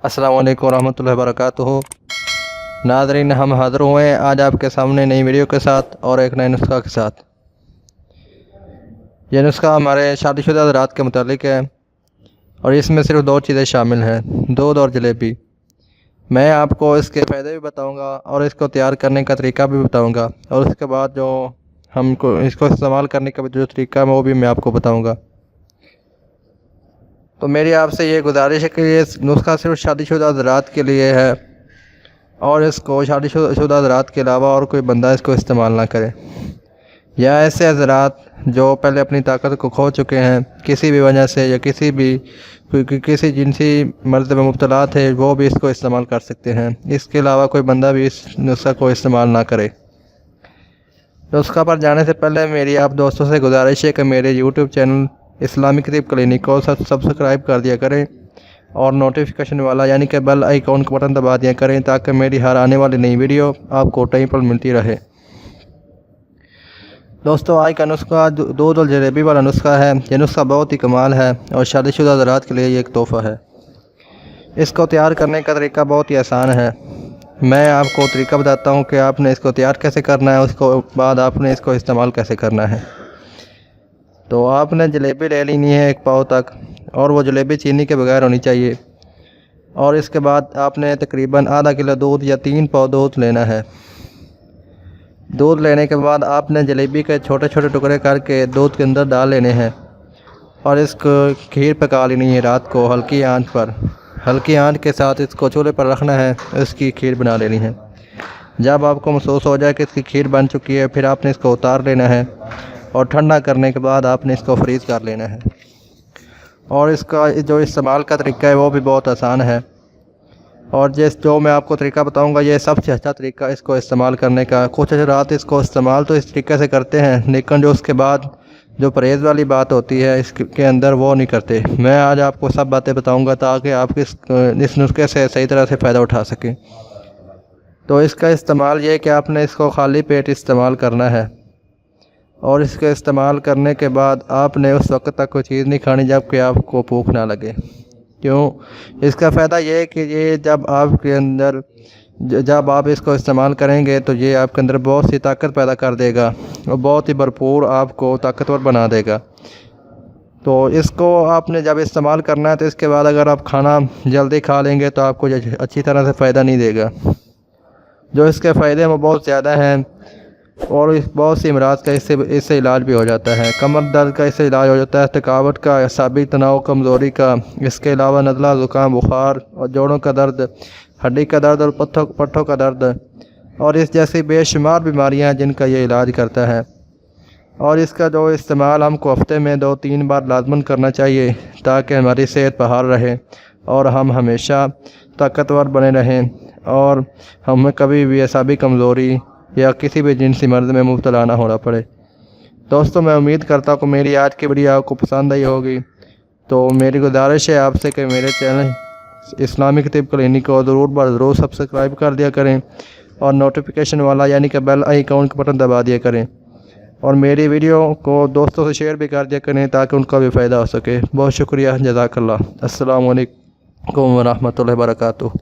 अस्सलाम वालेकुम रहमतुल्लाहि वबरकातुहू। नाज़रीन, हम हाज़िर हुए हैं आज आपके सामने नई वीडियो के साथ और एक नए नुस्खा के साथ। यह नुस्खा हमारे शादीशुदा हज़रात के मुतालिक है और इसमें सिर्फ दो चीज़ें शामिल हैं, दूध और जलेबी। मैं आपको इसके फ़ायदे भी बताऊंगा और इसको तैयार करने का तरीका भी बताऊंगा और उसके बाद जो हमको इसको इस्तेमाल करने का जो तरीका है वो भी मैं आपको बताऊंगा। तो मेरी आपसे ये गुजारिश है कि ये नुस्खा सिर्फ शादीशुदा हज़रात के लिए है और इसको शादीशुदा हज़रात के अलावा और कोई बंदा इसको इस्तेमाल ना करे, या ऐसे हज़रात जो पहले अपनी ताकत को खो चुके हैं किसी भी वजह से या किसी जिनसी मर्ज़ में मुब्तला थे, वो भी इसको इस्तेमाल कर सकते हैं। इसके अलावा कोई बंदा भी इस नुस्खा को इस्तेमाल ना करे। नुस्खा पर जाने से पहले मेरी आप दोस्तों से गुजारिश है कि मेरे यूट्यूब चैनल इस्लामिक तिब क्लिनिक को सब्सक्राइब कर दिया करें और नोटिफिकेशन वाला यानी कि बेल आइकॉन का बटन दबा दिया करें ताकि मेरी हर आने वाली नई वीडियो आपको टाइम पर मिलती रहे। दोस्तों, आज का नुस्खा दूध और जलेबी वाला नुस्खा है। यह नुस्खा बहुत ही कमाल है और शादीशुदा हज़रात के लिए ये एक तोहफ़ा है। इसको तैयार करने का तरीका बहुत ही आसान है। मैं आपको तरीका बताता हूँ कि आपने इसको तैयार कैसे करना है, उसको बाद आपने इसको इस्तेमाल कैसे करना है। तो आपने जलेबी ले लेनी है 1 पाव तक, और वो जलेबी चीनी के बगैर होनी चाहिए। और इसके बाद आपने तकरीबन आधा किलो दूध या 3 पाव दूध लेना है। दूध लेने के बाद आपने जलेबी के छोटे छोटे टुकड़े करके दूध के अंदर डाल लेने हैं और इसको खीर पका लेनी है रात को हल्की आंच पर। हल्की आंच के साथ इसको चूल्हे पर रखना है, इसकी खीर बना लेनी है। जब आपको महसूस हो जाए कि इसकी खीर बन चुकी है, फिर आपने इसको उतार लेना है और ठंडा करने के बाद आपने इसको फ्रीज़ कर लेना है। और इसका जो इस्तेमाल का तरीका है वो भी बहुत आसान है और जो मैं आपको तरीका बताऊंगा ये सबसे अच्छा तरीका इसको इस्तेमाल करने का। कुछ हज़रात इसको इस्तेमाल तो इस तरीके से करते हैं, लेकिन जो उसके बाद जो परहेज़ वाली बात होती है इसके अंदर वो नहीं करते। मैं आज आपको सब बातें बताऊंगा ताकि आप इस नुस्खे से सही तरह से फ़ायदा उठा सकें। तो इसका इस्तेमाल ये कि आपने इसको खाली पेट इस्तेमाल करना है और इसके इस्तेमाल करने के बाद आपने उस वक्त तक कोई चीज़ नहीं खानी जबकि आपको भूख ना लगे। क्यों? इसका फ़ायदा ये है कि ये जब आप इसको इस्तेमाल करेंगे तो ये आपके अंदर बहुत सी ताकत पैदा कर देगा और बहुत ही भरपूर आपको ताकतवर बना देगा। तो इसको आपने जब इस्तेमाल करना है तो इसके बाद अगर आप खाना जल्दी खा लेंगे तो आपको अच्छी तरह से फ़ायदा नहीं देगा। जो इसके फ़ायदे हैं वो बहुत ज़्यादा हैं और बहुत सी अमराज का इससे इलाज भी हो जाता है। कमर दर्द का इससे इलाज हो जाता है, थकावट का, असाबी तनाव, कमज़ोरी का। इसके अलावा नज़ला, ज़ुकाम, बुखार और जोड़ों का दर्द, हड्डी का दर्द और पट्ठों का दर्द और इस जैसी बेशुमार बीमारियां हैं जिनका ये इलाज करता है। और इसका जो इस्तेमाल हमको हफ्ते में 2-3 बार लाजमन करना चाहिए ताकि हमारी सेहत बहाल रहे और हम हमेशा ताकतवर बने रहें और हमें कभी भी असाबी कमज़ोरी या किसी भी जिनसी मर्ज़ में मुब्तला ना होना पड़े। दोस्तों, मैं उम्मीद करता हूँ कि मेरी आज की वीडियो आपको पसंद आई होगी। तो मेरी गुजारिश है आपसे कि मेरे चैनल इस्लामिक तिब क्लिनिक को ज़रूर सब्सक्राइब कर दिया करें और नोटिफिकेशन वाला यानी कि बेल आइकॉन का बटन दबा दिया करें और मेरी वीडियो को दोस्तों से शेयर भी कर दिया करें ताकि उनका भी फ़ायदा हो सके। बहुत शुक्रिया। जज़ाकल्लाह। अस्सलाम वालेकुम व रहमतुल्लाहि व बरकातुहू।